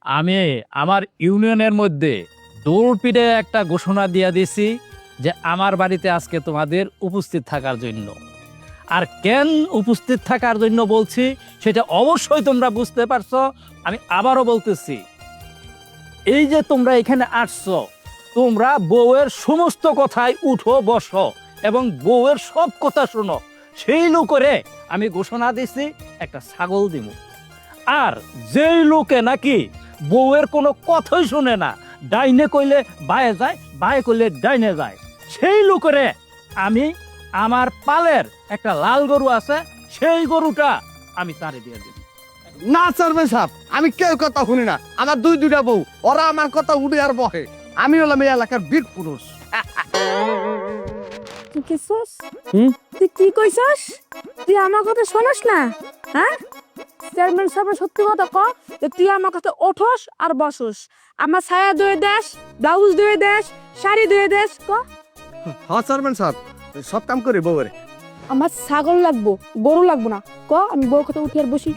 আমি আমার ইউনিয়নের মধ্যে দৌড়পিটে একটা ঘোষণা দিয়ে দিছি যে আমার বাড়িতে আজকে তোমাদের উপস্থিত থাকার জন্য। আর কেন উপস্থিত থাকার জন্য বলছি সেটা অবশ্যই তোমরা বুঝতে পারছো। আমি আবারও বলতেছি, এই যে তোমরা এখানে আসছো, তোমরা বউয়ের সমস্ত কথায় উঠো বসো এবং বউয়ের সব কথা শোনো। সেই লোকেরে আমি ঘোষণা দিছি একটা ছাগল দিব। আর যেই লোকে নাকি বউয়ের কোনো কথাই শুনে না, ডাইনে কইলে বায়ে যায়, বায়ে কইলে ডাইনে যায়, সেই লোকেরে আমি আমার পালের একটা লাল গরু আছে, সেই গরুটা আমি তারে দিয়ে দিব। না চেয়ারম্যান সাহেব, আমি কেউ কথা শুনি না। আমার দুইটা বউ, ওরা আমার কথা উঠে আর বহে। আমি হলাম এই এলাকার বীর পুরুষ। তুই কিসস? তুই কি কইছস? তুই আমার কথা শোনাস না? হ্যাঁ, চেয়ারম্যান সাহেব সত্যি কথা ক, যে তুই আমার কাছে ওঠোস আর বসোস, আমার ছায়া ধুয়ে দেস, ব্লাউজ ধুয়ে দেস, শাড়ি ধুয়ে দেস। ক হ্যাঁ চেয়ারম্যান সাহেব, সব কাম করি বউরে। আমার ছাগল লাগবো, গরু লাগবো না। ক আমি বউর কথা উঠি আর বসি।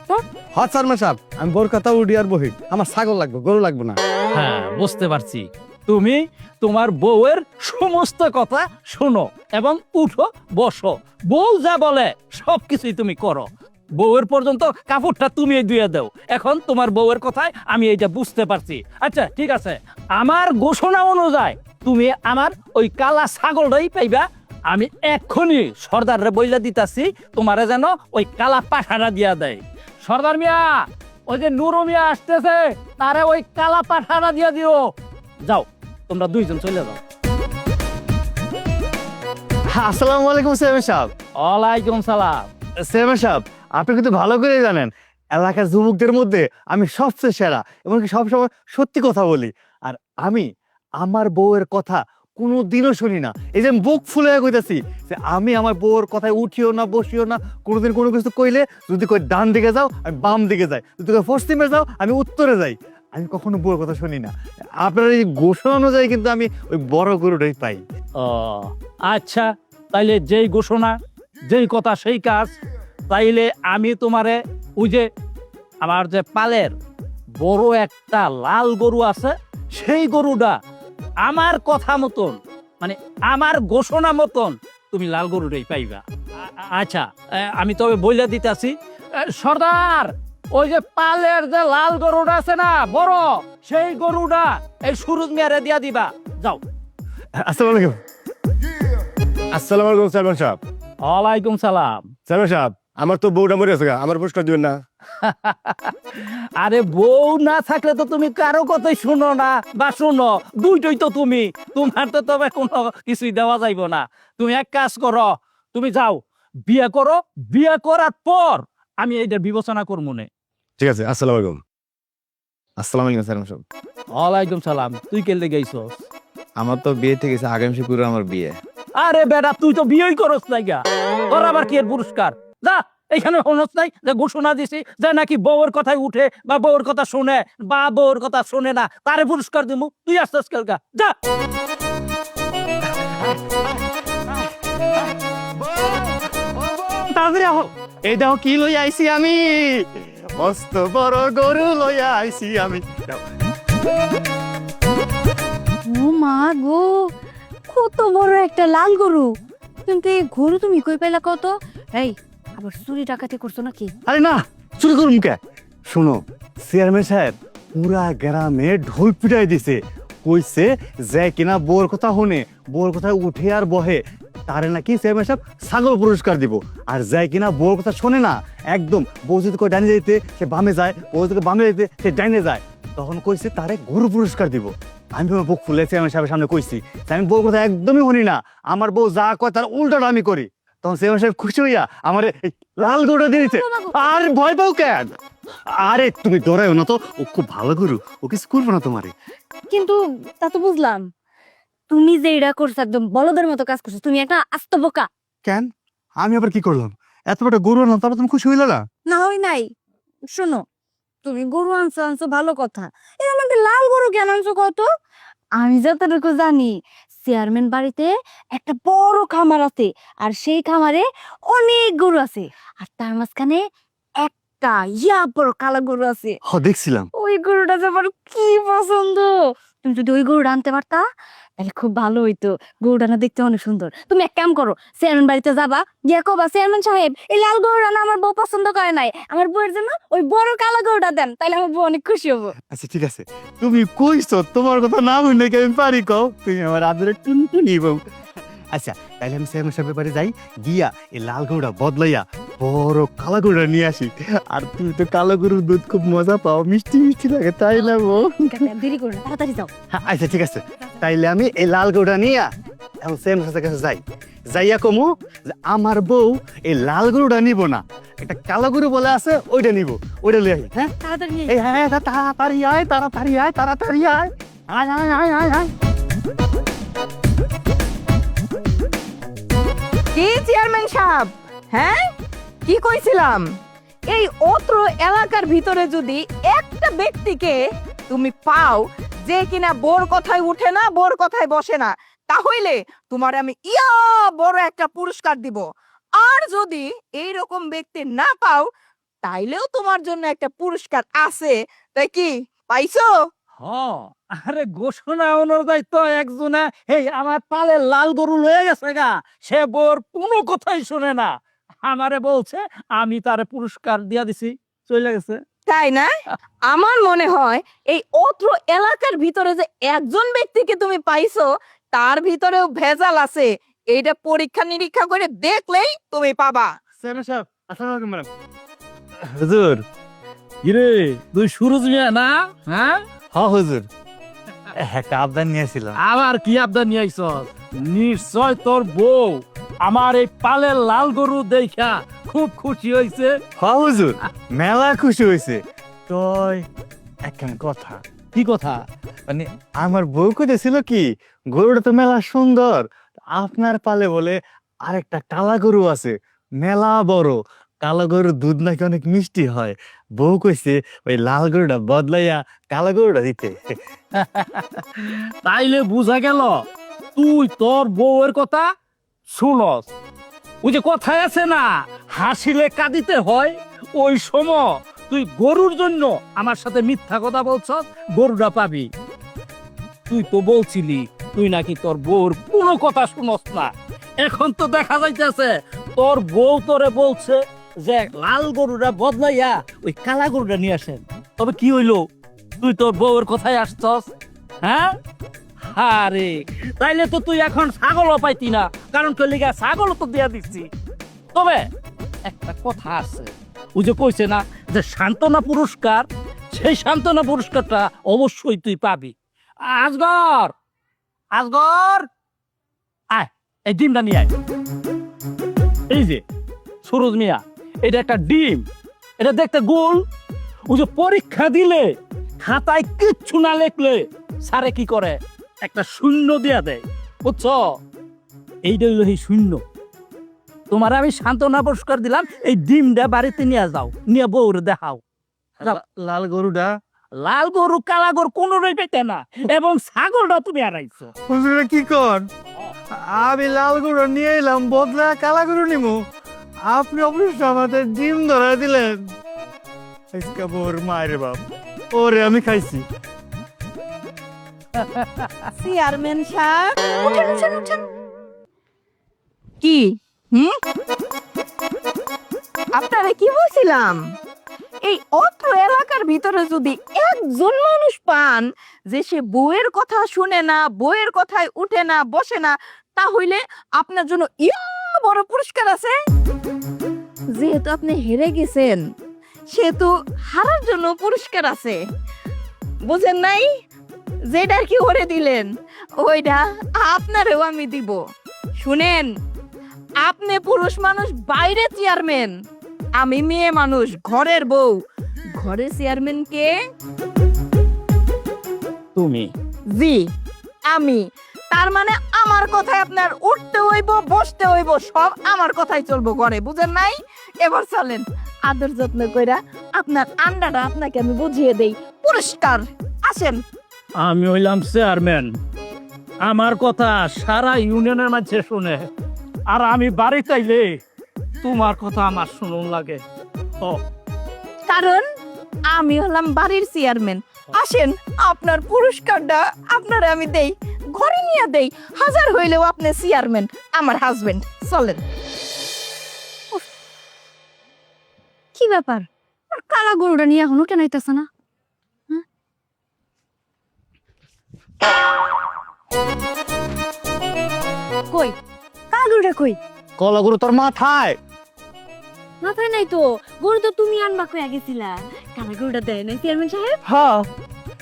হ্যাঁ চেয়ারম্যান সাহেব, আমি বউর কথা উঠি আর বহি। আমার ছাগল লাগবে, গরু লাগবে না। হ্যাঁ, বুঝতে পারছি। তুমি তোমার বউয়ের সমস্ত কথা শোনো এবং উঠো বসো, বউ যা বলে সবকিছুই তুমি করো। বউয়ের পর্যন্ত কাপড়টা তুমি ধুয়ে দাও। এখন তোমার বউয়ের কথায় আমি এইটা বুঝতে পারছি। আচ্ছা ঠিক আছে, আমার ঘোষণা অনুযায়ী তুমি আমার ওই কালা ছাগলটাই পাইবা। আমি এক্ষুনি সর্দাররে বইলা দিতাছি তোমারে যেন ওই কালা পাঠাটা দিয়া দেয়। সর্দার মিয়া, ওই যে নুরু মিয়া আসতেছে, তারে ওই কালা পাঠাটা দিয়া দিও। যাও, তোমরা দুইজন চলে যাও। আসসালামু আলাইকুম চেয়ারম্যান সাহেব। ওয়ালাইকুম সালাম। চেয়ারম্যান সাহেব, আপনি কিন্তু ভালো করে জানেন এলাকার যুবকদের মধ্যে আমি সবচেয়ে সেরা, এমনকি সবসময় সত্যি কথা বলি। আর আমি আমার বউয়ের কথা কোনোদিনও শুনি না। এই যে বুক ফুলে কইতাছি যে আমি আমার বউয়ের কথায় উঠিও না বসিও না। কোনোদিন কোনো কিছু কইলে যদি কই ডান দিকে যাও আমি বাম দিকে যাই, যদি কই পশ্চিমে যাও আমি উত্তরে যাই। আমি কখনো বউয়ের কথা শুনি না। আপনার এই ঘোষণা অনুযায়ী কিন্তু আমি ওই বড় গরুটাই পাই। ও আচ্ছা, তাইলে যেই ঘোষণা যেই কথা সেই কাজ। তাইলে আমি তোমারে ওই যে আমার যে পালের বড় একটা লাল গরু আছে, সেই গরুটা আমার কথা মতন, মানে আমার ঘোষণা মতন তুমি লাল গরুটাই পাইবা। আচ্ছা, আমি তবে বইলা দিতেছি, সর্দার, ওই যে পালের যে লাল গরুটা আছে না বড়, সেই গরুটা এই সুরজ মিয়ারে দিয়া দিবা। যাও। আসসালামু আলাইকুম। আসসালামু আলাইকুম চেয়ারম্যান সাহেব। ওয়ালাইকুম সালাম। চেয়ারম্যান সাহেব, আমার তো বউটা মরে গেছে, আমার পুরস্কার দিবেন না? আরে বউ না থাকলে তো তুমি কারো কথাই শুনো না, বা শুনো দুইটাই তো তুমি, তোমার তো তবে কোনো কিছুই দেওয়া যাইব না। তুমি এক কাজ করো, তুমি যাও বিয়ে করো, বিয়ে করার পর আমি এইটার বিবেচনা করবো নে। ঠিক আছে, আসসালামু আলাইকুম। আসসালামু আলাইকুম চেয়ারম্যান সাহেব। ওয়ালাইকুম সালাম। তুই কেলে গেছস? আমার তো বিয়ে ঠিক আছে, আগামী শুক্রবার আমার বিয়ে। আরে বেটা, তুই তো বিয়েই করস নাই গা, তোর আবার কি এর পুরস্কার? যা, এখানে হনস নাই যে ঘোষণা দিছি যে নাকি বউয়ের কথায় উঠে বা বউয়ের কথা শুনে বা বউয়ের কথা শুনে না তারে পুরস্কার দিমু। তুই আসছিস কেলকা, যা। তাড়াতাড়ি আহ, এই দেখো কি লইয়া আইছি আমি, মস্ত বড় গরু লইয়া আইছি আমি। ও মা গো, কত বড় একটা লাল গরু! কিন্তু এই গরু তুমি কই পাইলা কত? এই, আবার চুরি ডাকাতি করছো নাকি? আরে না, চুরি করুন কে? শুনো, চেয়ারম্যান সাহেব পুরা গ্রামে ঢোল পিটাই দিছে, কইছে যে কিনা বউর কথা শুনে, বউর কথা উঠে আর বহে, তারে নাকি চেয়ারম্যান সাহেব ছাগল পুরস্কার দিব। আর যে কিনা বউর কথা শোনে না, একদম বউ যদি কই ডানে যাইতে সে বামে যায়, বউ যদি বামে যাইতে সে ডাইনে যায়, তখন কইছে তারে গরু পুরস্কার দিব। আমি আমার বুক ফুলে চেয়ারম্যান সাহেবের সামনে কইছি যে আমি বউর কথা একদমই শুনি না, আমার বউ যা কয় তার উল্টাটা আমি করি। তখন চেয়ারম্যান সাহেব খুশি হইয়া আমার এই লাল গরুটা দিয়ে দিচ্ছে। আর ভয় পাও কেন? আরে তুমি ডরাইও না তো, ও খুব ভালো গরু, ও কিছু করবো না তোমারে। কিন্তু তা তো বুঝলাম, তুমি যে এটা করছো একদম বলদের মতো কাজ করছো, তুমি একটা আস্ত বোকা। কেন? আমি আবার কি করলাম? এত বড় গরু আনলাম, তারপর তুমি খুশি হইলে না? না হয় নাই, শোনো, তুমি গরু আনছো আনছো ভালো কথা, এর মধ্যে লাল গরু কেন আনছো কত? আমি যতটুকু জানি, চেয়ারম্যান বাড়িতে একটা বড় খামার আছে, আর সেই খামারে অনেক গরু আছে, আর তার মাঝখানে একটা একটা ইয়া বড় কালো গরু আছে, দেখছিলাম। ওই গরুটা যে আমার কি পছন্দ। তুমি যদি ওই গরুটা আনতে পারতা তাহলে খুব ভালো হইতো। গরুটা না দেখতে অনেক সুন্দর। তুমি এক কাম করো, চেয়ারম্যান বাড়িতে যাবা, গিয়ে কবা চেয়ারম্যান সাহেব এই লাল গরুটা না আমার বউ পছন্দ করে নাই, আমার বউয়ের জন্য ওই বড় কালো গরুটা দেন, তাইলে আমার বউ অনেক খুশি হবো। আচ্ছা ঠিক আছে, তুমি কইছো তোমার কথা না শুনে কি আমি পারি কও? তুমি আমার আদরে টুনটুনি বউ। আচ্ছা তাইলে আমি চেয়ারম্যান সাহেবের বাড়ি যাই, গিয়া এই লাল গরুটা বদলাইয়া বড় কালো গরুটা নিয়ে আসি। আর তুমি তো কালো গরুর দুধ খুব মজা পাও, মিষ্টি মিষ্টি লাগে, তাই না বউ? দেরি করো না, তাড়াতাড়ি যাও। আচ্ছা ঠিক আছে, তাইলে আমি এই লাল গরুটা নিয়ে এখন চেয়ারম্যান সাহেবের কাছে যাই, যাইয়া কমু যে আমার বউ এই লাল গরুটা নিব না, একটা কালো গরু বলে আছে ওইটা নিব, ওইটা লিয়ে আই। হ্যাঁ তাড়াতাড়ি নিয়ে এই হ্যাঁ তাড়াতাড়ি আয়, তাড়াতাড়ি আয়, তাড়াতাড়ি আয়, আয় আয় আয় আয় আয়। কি চেয়ারম্যান সাহেব, হ্যাঁ কি কইছিলাম, এই অত্র এলাকার ভিতরে যদি একটা ব্যক্তিকে তুমি পাও যে কিনা বোর কথায় উঠে না, বোর কথায় বসে না, তাহলে তোমার আমি ইয়া বড় একটা পুরস্কার দিব। আর যদি এই রকম ব্যক্তি না পাও তাইলেও তোমার জন্য একটা পুরস্কার আছে। তাই কি পাইছো? আরে ঘোষণা অনুযায়ী তো একজনে এই আমার পালে লাল গরু লয়ে গেছে গা, সে বোর কোনো কথাই শুনে না, আমারে বলছে আমি তারে পুরস্কার দিয়া দিছি, চলে গেছে। তাই না? আমার মনে হয় এই অত্র এলাকার ভিতরে যে একজন ব্যক্তিকে তুমি পাইছো তার ভিতরেও ভেজাল আছে, এইটা পরীক্ষা নিরীক্ষা করে দেখলেই তুমি পাবা। চেয়ারম্যান সাহেব আসসালামু আলাইকুম। ম্যাডাম হুজুর। কিরে তুই সুরজ মিয়া না? হ্যাঁ হ্যাঁ হুজুর, একটা আবদার নিয়েছিলাম। আবার কি আবদার নিয়ে আইছ? নিশ্চয় তোর বউ আমার এই পালের লাল গরু দেখা খুব খুশি হয়েছে। হ্যাঁ হুজুর, মেলা খুশি হয়েছে। তো একখান কথা। কি কথা? মানে আমার বউ কইতেছিল কি গরুটা তো মেলা সুন্দর, আপনার পালে বলে আরেকটা কালা গরু আছে, মেলা বড়, কালো গরুর দুধ নাকি অনেক মিষ্টি হয়। বউ কইছে ওই লাল গরুটা বদলাইয়া কালো গরুটা দিতে। তাইলে বুঝা গেল তুই তোর বউয়ের কথা শুনস। ওই যে কথায় আছে না, হাসিলে কাঁদিতে হয়, ওই সময় তুই গরুর জন্য আমার সাথে মিথ্যা কথা বলছস, গরুটা পাবি। তুই তো বলছিলি তুই নাকি তোর বউর কোনো কথা শুনস না, এখন তো দেখা যাইতেছে তোর বউ তোরে বলছে যে লাল গরুটা বদলাইয়া ওই কালা গরুটা নিয়ে আসেন। তবে কি হইলো, তুই তোর বউয়ের কথায় আসছস? হ্যাঁ আরে তাইলে তো তুই এখন ছাগলও পাইতি না, কারণ তোর লিগা ছাগলও তো দিয়া দিচ্ছি। তবে একটা কথা আছে, ওই যে কইছে না যে সান্ত্বনা পুরস্কার, সেই সান্ত্বনা পুরস্কারটা অবশ্যই তুই পাবি। আজগর আজগর আয়, এই ডিমটা নিয়ে আয়। এই যে সুরজ মিয়া, এটা একটা ডিম, এটা দেখতে গোল। ওই যে পরীক্ষা দিলে খাতায় কিচ্ছু না লিখলে স্যারে কি করে, একটা শূন্য দিয়া দেয়, বুঝছো? এইটা হইলো এই শূন্য। তোমার আমি সান্ত্বনা পুরস্কার দিলাম, এই ডিমটা বাড়িতে নিয়ে যাও, নিয়ে বউরে দেখাও। লাল গরুটা, লাল গরু কালা গরু কোনোটাই পেতে না, এবং ছাগলটা তুমি হারাইছো। হুজুরে কি কর? আমি লাল গরু নিয়ে এলাম, বদলা কালা গরু নিমু, আপনি অবশ্য আমাদের ডিম ধরা দিলেন। ওর মায়ের বাপ, ওরে আমি খাইছি। চেয়ারম্যান সাহেব উঠেন, উঠেন, উঠেন। কি আপনারা কি বলছিলাম, এই অত্র এলাকার ভিতরে যদি একজন মানুষ পান যে সে বউয়ের কথা শুনে না, বউয়ের কথায় উঠে না, বসে না, তাহলে আপনার জন্য ইয়া বড় পুরস্কার আছে। যেহেতু আপনি হেরে গেছেন সেহেতু হারার জন্য পুরস্কার আছে, বুঝেন নাই? যেটা আর কি ওরে দিলেন ওইটা আপনারও আমি দিব। শুনেন, আপনি পুরুষ মানুষ, বাইরে চেয়ারম্যান, আমি মেয়ে মানুষ, ঘরের বউ। ঘরের চেয়ারম্যান কে? তুমি। জি আমি। তার মানে আমার কথায় আপনার উঠতে হইব, বসতে হইব, সব আমার কথাই চলবো ঘরে, বুঝেন নাই? এবার চলেন, আদর যত্ন কইরা আপনার আন্ডাটা আপনাকে আমি বুঝিয়ে দেই। পুরস্কার আসেন। আমি হইলাম চেয়ারম্যান, আমার কথা সারা ইউনিয়নের মাঝে শুনে, আর আমি বাড়ি চাইলে তোমার কথা আমার শুনুন লাগে। ও কারণ আমি হলাম বাড়ির চেয়ারম্যান। আসেন, আপনার পুরস্কারটা আপনারে আমি দেই, ঘরে নিয়ে দেই। হাজার হইলেও আপনি চেয়ারম্যান, আমার হাজবেন্ড। চলেন। কি ব্যাপার আর কালা গরুটা নিয়ে এখনো কেন আইতাছে না? কই কালা গরুটা কই? কলা গরু তোর মাথায়। মাথায় নাই তো, গরু তো তুমি আনবা কইয়া গেছিলা। কালা গরুটা দেয় না চেয়ারম্যান সাহেব? হ্যাঁ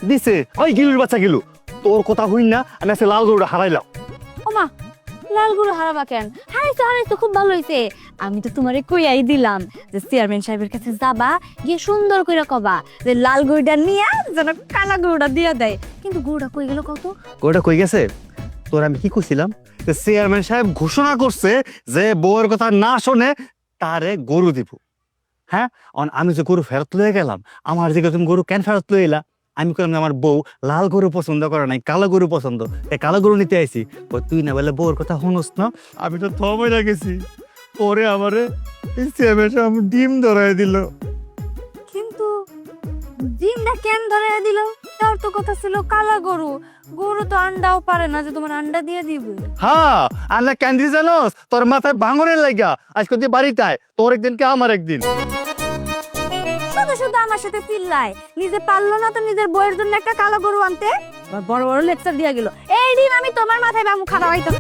দিছে। ওই গিলুর বাচ্চা গিলু, তোর কথা হইন না, আমি আজকে লাল গরুটা হারাইলাম। ওমা, লাল গরু হারাবা কেন? হারাইছো খুব ভালো হইছে। আমি তো তোমারে কইয়াই দিলাম যে চেয়ারম্যান সাহেবের কাছে যাবা, গিয়ে সুন্দর করে কবা যে লাল গরুটা নিয়া যেন কালা গরুটা দিয়া দেয়। কিন্তু গরুটা কই গেল কত? গরুটা কই গেছে? তোর আমি কি কইছিলাম যে চেয়ারম্যান সাহেব ঘোষণা করছে যে বউয়ের কথা না শুনে তারে গরু দিব। হ্যাঁ, আমি যে গরু ফেরত লয়ে গেলাম, আমার দিকে তুমি গরু কেন ফেরত লয়ে এলা? আমি কইলাম যে আমার বউ লাল গরু পছন্দ করে নাই, কালো গরু পছন্দ, এই কালো গরু নিতে আইছি। তুই না বলে বউয়ের কথা শুনোস না? আমি তো থমে গেছি। পরে আমারে চেয়ারম্যান সাহেব ডিম ধরাই দিল। কিন্তু ডিমটা কেন ধরে দিল? তার তো কথা ছিল কালা গরু। গরু তো আন্ডাও পারে না যে তোমার আন্ডা দিয়ে দিবে। হ্যাঁ, আল্লাহ ক্যান্ডি জানোস, তোর মাথায় ভাঙনের লাগা আজকে তুই বাড়িতে আয়, তোর একদিন কে আমার একদিন। শুধু শুধু আমার সাথে চিল্লায়, নিজে পারলো না তো নিজের বউয়ের জন্য একটা কালো গরু আনতে। বড় বড় লেকচার দিয়া গেল। এই দিন আমি তোমার মাথায় বামু খাওয়াইতাম।